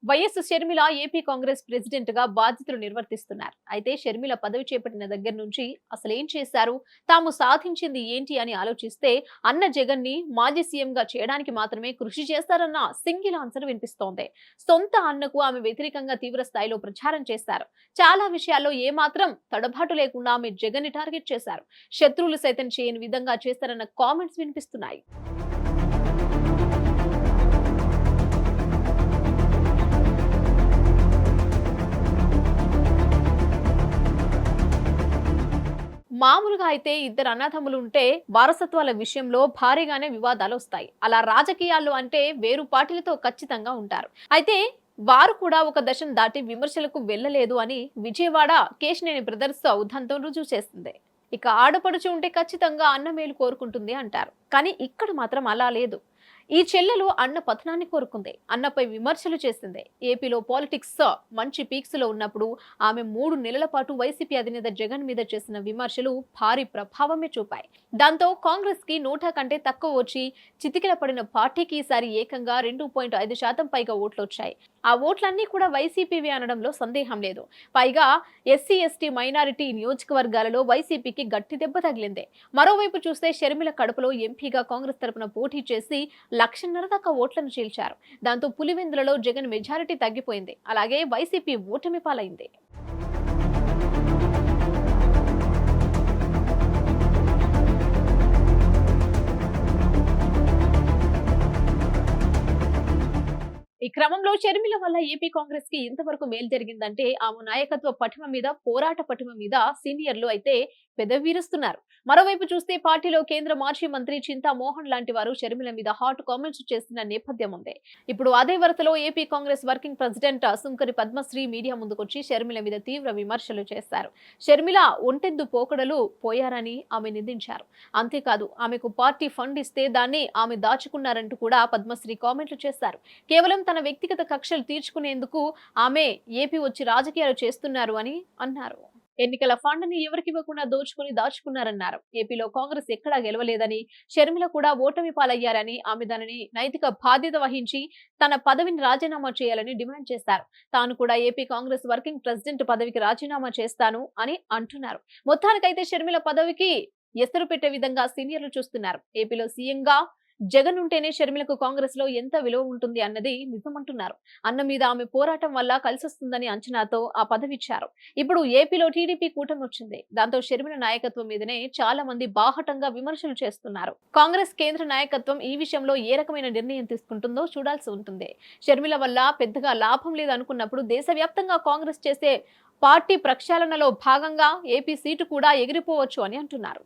YS Sharmila AP Congress president గా బాధ్యతలు నిర్వర్తిస్తున్నారు. అయితే షర్మిల పదవి చేపట్టిన దగ్గర నుంచి అసలేం చేశారు, తాము సాధించింది ఏంటి అని ఆలోచిస్తే అన్న జగన్ ని మాజీ సీఎం గా చేయడానికి మాత్రమే కృషి చేస్తారన్న సింగిల్ ఆన్సర్ వినిపిస్తోంది. సొంత అన్నకు ఆమె వ్యతిరేకంగా తీవ్ర స్థాయిలో ప్రచారం చేశారు. చాలా విషయాల్లో ఏమాత్రం తడబాటు లేకుండా ఆమె జగన్ ని టార్గెట్ చేశారు. శత్రువులు సైతం చేయని విధంగా చేస్తారన్న కామెంట్స్ వినిపిస్తున్నాయి. మామూలుగా అయితే ఇద్దరు అన్నదమ్ములు ఉంటే వారసత్వాల విషయంలో భారీగానే వివాదాలు వస్తాయి. అలా రాజకీయాల్లో అంటే వేరు పార్టీలతో ఖచ్చితంగా ఉంటారు. అయితే వారు కూడా ఒక దశను దాటి విమర్శలకు వెళ్ళలేదు అని విజయవాడ కేశినేని బ్రదర్స్ ఉదంతం రుజువు చేస్తుంది. ఇక ఆడపడుచు ఉంటే ఖచ్చితంగా అన్న మేలు కోరుకుంటుంది అంటారు. కానీ ఇక్కడ మాత్రం అలా లేదు. ఈ చెల్లెలు అన్న పతనాన్ని కోరుకుంది. అన్నపై విమర్శలు చేసింది. ఏపీలో పాలిటిక్స్ మంచి పీక్స్ లో ఉన్నప్పుడు ఆమె 3 నెలల పాటు వైసీపీ అధినేత జగన్ మీద చేసిన విమర్శలు భారీ ప్రభావమే చూపాయి. దాంతో కాంగ్రెస్ కి 100 కంటే తక్కువ వచ్చి చితికిల పడిన పార్టీకి ఈసారి ఏకంగా 2.5% పైగా ఓట్లు వచ్చాయి. ఆ ఓట్లన్నీ కూడా వైసీపీవి అనడంలో సందేహం లేదు. పైగా ఎస్సీ ఎస్టీ మైనారిటీ నియోజకవర్గాలలో వైసీపీకి గట్టి దెబ్బ తగిలింది. మరోవైపు చూస్తే షర్మిల కడపలో ఎంపీగా కాంగ్రెస్ తరపున పోటీ చేసి 1,500,000 దాకా ఓట్లను చీల్చారు. దాంతో పులివెందులలో జగన్ మెజారిటీ తగ్గిపోయింది. అలాగే వైసీపీ ఓటమి పాలైంది. ఈ క్రమంలో షర్మిల వల్ల ఏపీ కాంగ్రెస్ కి ఇంతవరకు మేలు జరిగిందంటే ఆమె నాయకత్వ పటిమ మీద, పోరాట పటిమ మీద సీనియర్లు అయితే పెదవిరుస్తున్నారు. మరోవైపు చూస్తే పార్టీలో కేంద్ర మాజీ మంత్రి చింతా మోహన్ లాంటి వారు షర్మిల మీద హాట్ కామెంట్స్ చేస్తున్న నేపథ్యం ఉంది. ఇప్పుడు అదే వరుసలో ఏపీ కాంగ్రెస్ వర్కింగ్ ప్రెసిడెంట్ సుంకరి పద్మశ్రీ మీడియా ముందుకొచ్చి షర్మిల మీద తీవ్ర విమర్శలు చేశారు. షర్మిల ఒంటెద్దు పోకడలు పోయారని ఆమె నిందించారు. అంతేకాదు ఆమెకు పార్టీ ఫండ్ ఇస్తే దాన్ని ఆమె దాచుకున్నారంటూ కూడా పద్మశ్రీ కామెంట్లు చేశారు. కేవలం తన వ్యక్తిగత కక్షలు తీర్చుకునేందుకు ఆమె ఏపీ వచ్చి రాజకీయాలు చేస్తున్నారు అని అన్నారు. ఎన్నికల ఫండ్ ని ఎవరికి ఇవ్వకుండా దోచుకుని దాచుకున్నారన్నారు. ఏపీలో కాంగ్రెస్ ఎక్కడా గెలవలేదని, షర్మిల కూడా ఓటమి పాలయ్యారని, ఆమె దానిని నైతిక బాధ్యత వహించి తన పదవిని రాజీనామా చేయాలని డిమాండ్ చేశారు. తాను కూడా ఏపీ కాంగ్రెస్ వర్కింగ్ ప్రెసిడెంట్ పదవికి రాజీనామా చేస్తాను అని అంటున్నారు. మొత్తానికైతే షర్మిల పదవికి ఎసరు పెట్టే విధంగా సీనియర్లు చూస్తున్నారు. ఏపీలో సీఎంగా జగన్ ఉంటేనే షర్మిలకు కాంగ్రెస్ లో ఎంత విలువ ఉంటుంది అన్నది నిజమంటున్నారు. అన్న మీద ఆమె పోరాటం వల్ల కలిసొస్తుందని అంచనాతో ఆ పదవిచ్చారు. ఇప్పుడు ఏపీలో టీడీపీ కూటమి వచ్చింది. దాంతో షర్మిల నాయకత్వం మీదనే చాలా మంది బాహటంగా విమర్శలు చేస్తున్నారు. కాంగ్రెస్ కేంద్ర నాయకత్వం ఈ విషయంలో ఏ రకమైన నిర్ణయం తీసుకుంటుందో చూడాల్సి ఉంటుంది. షర్మిల వల్ల పెద్దగా లాభం లేదనుకున్నప్పుడు దేశవ్యాప్తంగా కాంగ్రెస్ చేసే పార్టీ ప్రక్షాళనలో భాగంగా ఏపీ సీటు కూడా ఎగిరిపోవచ్చు అని అంటున్నారు.